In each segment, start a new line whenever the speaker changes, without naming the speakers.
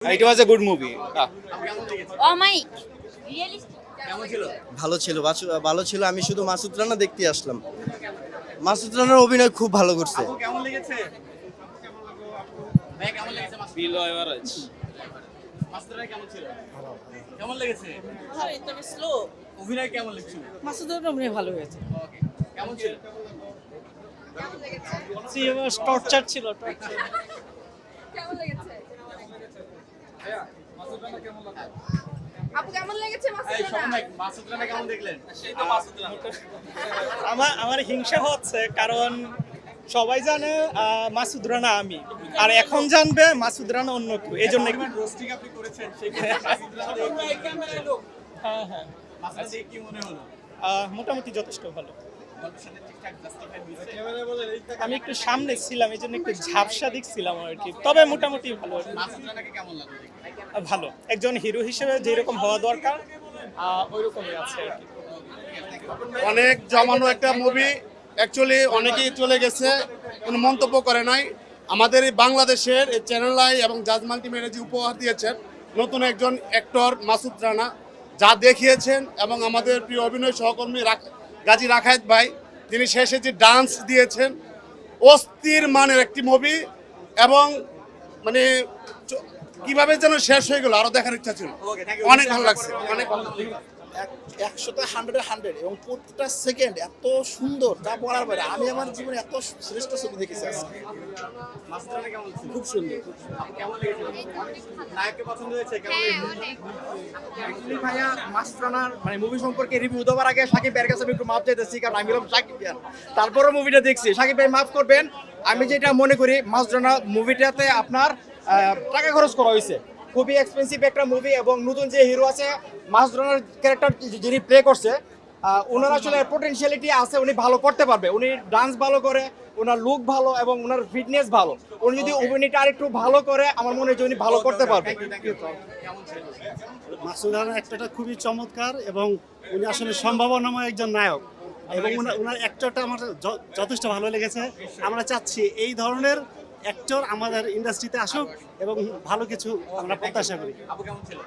It was a good movie.
অমায়িক
ভালো ছিল ভালো ছিল। আমি শুধু মাসুদ রানা দেখতে আসলাম। মাসুদ রানার অভিনয় খুব ভালো করছে।
কেমন লেগেছে? ভাই কেমন লেগেছে?
Below average.
মাসুদ রানা কেমন ছিল? কেমন লেগেছে?
ভালো, তবে স্লো।
অভিনয় কেমন লেগেছিল?
মাসুদ রানার অভিনয় ভালো হয়েছে।
ওকে কেমন ছিল?
টর্চার ছিল, টর্চার।
কেমন লেগেছে? আপু কেমন লেগেছে মাসুদ
এই
রানা?
সবাই মাসুদ রানা কেমন দেখলেন? সেই তো মাসুদ রানা।
আমার হিংসা হচ্ছে, কারণ সবাই জানে মাসুদ রানা আমি, আর এখন জানবে মাসুদ রানা অন্য কেউ, এই জন্য
রোস্টিং আপনি করেছেন সেই মাসুদ রানা দেখে ক্যামেরায় লোক।
হ্যাঁ হ্যাঁ,
মাসুদ রানা দেখে কি মনে হলো?
মোটামুটি যথেষ্ট ভালো।
গল্পের সাথে ঠিকঠাক জাস্টিফাই হয়েছে?
আমি একটু সামনে ছিলাম, এই জন্য একটু ঝাপসা দেখছিলাম আর কি, তবে মোটামুটি ভালো আর কি।
মাসুদ রানাকে কেমন লাগলো দেখে?
ভালো, একজন হিরো হিসেবে যেরকম হওয়া দরকার ওই রকমই আছে আর কি।
অনেক জমানো একটা মুভি। অ্যাকচুয়ালি অনেকেই চলে গেছে, কোনো মন্তব্য করে নাই। আমাদের এই বাংলাদেশের এই চ্যানেল আই এবং জাজ মাল্টিমিডিয়া যে উপহার দিয়েছেন নতুন একজন অ্যাক্টর মাসুদ রানা, যা দেখিয়েছেন, এবং আমাদের প্রিয় অভিনয় সহকর্মী গাজী রাখায়েত ভাই, তিনি শেষে যে ডান্স দিয়েছেন, অস্থির মানের একটি মুভি। এবং মানে কিভাবে যেন শেষ হয়ে গেল, আরো দেখার ইচ্ছা ছিল। অনেক ভালো লাগছে, অনেক ভালো লাগছে।
100তে 100 এবং প্রত্যেকটা সেকেন্ড এত সুন্দর, যা বলার বাইরে। আমি আমার জীবনে এত শ্রেষ্ঠ ছবি দেখেছি আজকে।
মাসুদ রানা কেমন ছিল?
খুব সুন্দর।
কেমন লেগেছে? নায়ককে পছন্দ হয়েছে? কেমন
হ্যাঁ
লেগেছে?
অনেক।
অ্যাকচুয়ালি ভাইয়া মাসুদ রানার মানে মুভি সম্পর্কে রিভিউ দেওয়ার আগে সাকিব ভাইয়ের কাছে আমি একটু মাপ চাইতেছি, কারণ আমি হলাম সাকিব ভাই। তারপরে মুভিটা দেখছি, সাকিব ভাই মাফ করবেন। আমি যেটা মনে করি, মাসুদ রানা মুভিটাতে আপনার টাকা খরচ করা হয়েছে, খুবই এক্সপেন্সিভ একটা মুভি। এবং নতুন যে হিরো আছে মাসুদ রানার ক্যারেক্টার যিনি প্লে করছে, ওনার আসলে পটেনশিয়ালিটি আছে, উনি ভালো করতে পারবে। উনি ডান্স ভালো করে, ওনার লুক ভালো এবং ওনার ফিটনেস ভালো। উনি যদি অভিনয়টা আরেকটু ভালো করে, আমার মনে হয় যে উনি ভালো করতে পারবে।
কেমন ছিল?
মাসুদ রানা একটা খুবই চমৎকার, এবং উনি আসলে সম্ভাবনাময় একজন নায়ক, এবং ওনার অ্যাক্টরটা আমার যথেষ্ট ভালো লেগেছে। আমরা চাচ্ছি এই ধরনের অ্যাক্টর আমাদের ইন্ডাস্ট্রিতে আসুক এবং ভালো কিছু আমরা প্রত্যাশা করি।
আপু কেমন ছিল?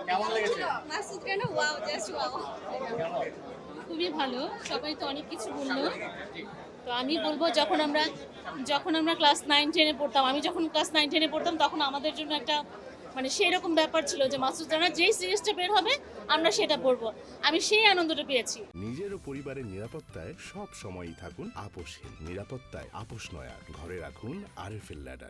কেমন লেগেছে?
Masud Rana wow, just wow.
খুবই ভালো, সবাই তো অনেক কিছু বললো। তো আমি বলবো, যখন আমরা ক্লাস 9-10-এ পড়তাম, আমি যখন ক্লাস 9-10-এ পড়তাম, তখন আমাদের জন্য একটা মানে সেই রকম ব্যাপার ছিল যে মাসুদ রানা যেই সিরিজটা বের হবে আমরা সেটা পড়বো। আমি সেই আনন্দটা পেয়েছি।
নিজের ও পরিবারের নিরাপত্তায় সব সময়ই থাকুন আপোষহীন। নিরাপত্তায় আপোষ নয়, আর ঘরে রাখুন আরএফএল ল্যাডার।